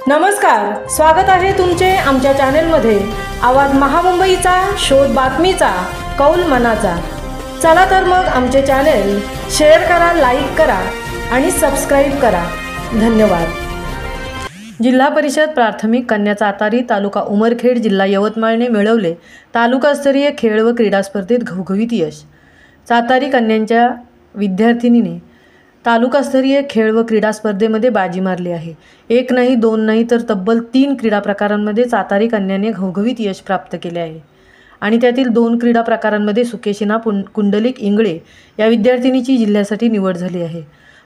नमस्कार, स्वागत आहे तुमचे आमच्या चॅनेलमध्ये। आवाज महामुंबईचा, शोध बातमीचा, कौल मनाचा। चला तर मग आमचे चॅनेल शेअर करा, लाईक करा आणि सबस्क्राइब करा। धन्यवाद। जिल्हा परिषद प्राथमिक कन्या चातारी, तालुका उमरखेड, जिल्हा यवतमाळने मिळवले तालुकास्तरीय खेळ व क्रीडा स्पर्धेत घवघवीत यश। चातारी कन्यांच्या विद्यार्थिनीने तालुकास्तरीय खेळ व क्रीडा स्पर्धेमध्ये बाजी मारली आहे। एक नाही, दोन नाही, तर तब्बल 3 क्रीडा प्रकारांमध्ये चातारी कन्याने घवघवीत यश प्राप्त केले आहे। आणि त्यातील 2 क्रीडा प्रकारांमध्ये सुकेशिना कुंडलिक इंगळे या विद्यार्थिनीची जिल्ह्यासाठी निवड झाली आहे।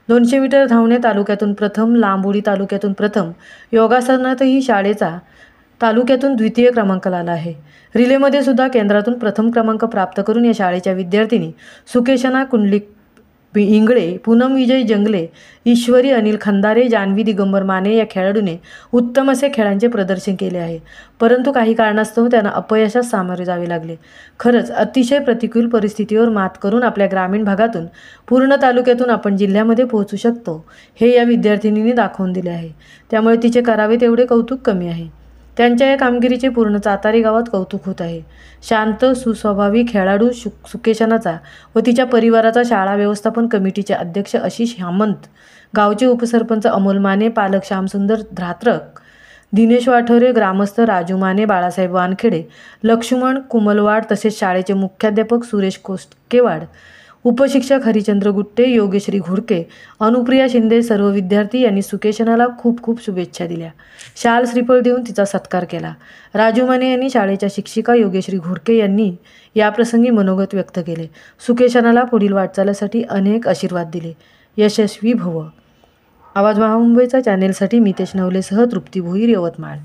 200 मीटर धावणे तालुक्यातून प्रथम, लांब उडी तालुक्यातून प्रथम, योगासनातही शाळेचा तालुक्यातून द्वितीय क्रमांक आला आहे। रिलेमध्ये सुद्धा केंद्रातून प्रथम क्रमांक प्राप्त करून या शाळेच्या विद्यार्थिनी सुकेशिना कुंडलिक इंगळे, पूनम विजय जंगले, ईश्वरी अनिल खंदारे, जान्हवी दिगंबर माने या खेळाडूने उत्तम असे खेळांचे प्रदर्शन केले आहे। परंतु काही कारणास्तव त्यांना अपयशास सामोरे जावे लागले। खरंच अतिशय प्रतिकूल परिस्थितीवर मात करून आपल्या ग्रामीण भागातून पूर्ण तालुक्यातून आपण जिल्ह्यामध्ये पोहोचू शकतो, हे या विद्यार्थिनीने दाखवून दिले आहे। त्यामुळे तिचे करावे तेवढे कौतुक कमी आहे। त्यांच्या या कामगिरीचे पूर्ण चातारी गावात कौतुक होत आहे। शांत सुस्वभावी खेळाडू सुकेशनाचा व तिच्या परिवाराचा शाळा व्यवस्थापन कमिटीचे अध्यक्ष आशिष सामंत, गावचे उपसरपंच अमोल माने, पालक श्यामसुंदर धात्रक, दिनेश वाठोरे, ग्रामस्थ राजू माने, बाळासाहेब वानखेडे, लक्ष्मण कुमलवाड तसेच शाळेचे मुख्याध्यापक सुरेश कोस्टकेवाड, उपशिक्षक हरिचंद्र गुट्टे, योगेश्री घोडके, अनुप्रिया शिंदे, सर्व विद्यार्थी यांनी सुकेशनाला खूप खूप शुभेच्छा दिल्या। शाल श्रीफळ देऊन तिचा सत्कार केला। राजू माने यांनी शाळेच्या शिक्षिका योगेश्री घोडके यांनी याप्रसंगी मनोगत व्यक्त केले। सुकेशनाला पुढील वाटचालीसाठी अनेक आशीर्वाद दिले। यशस्वी भव। आवाज महामुंबईचा चॅनेलसाठी मितेश नवलेसह तृप्ती भोईर, यवतमाळ।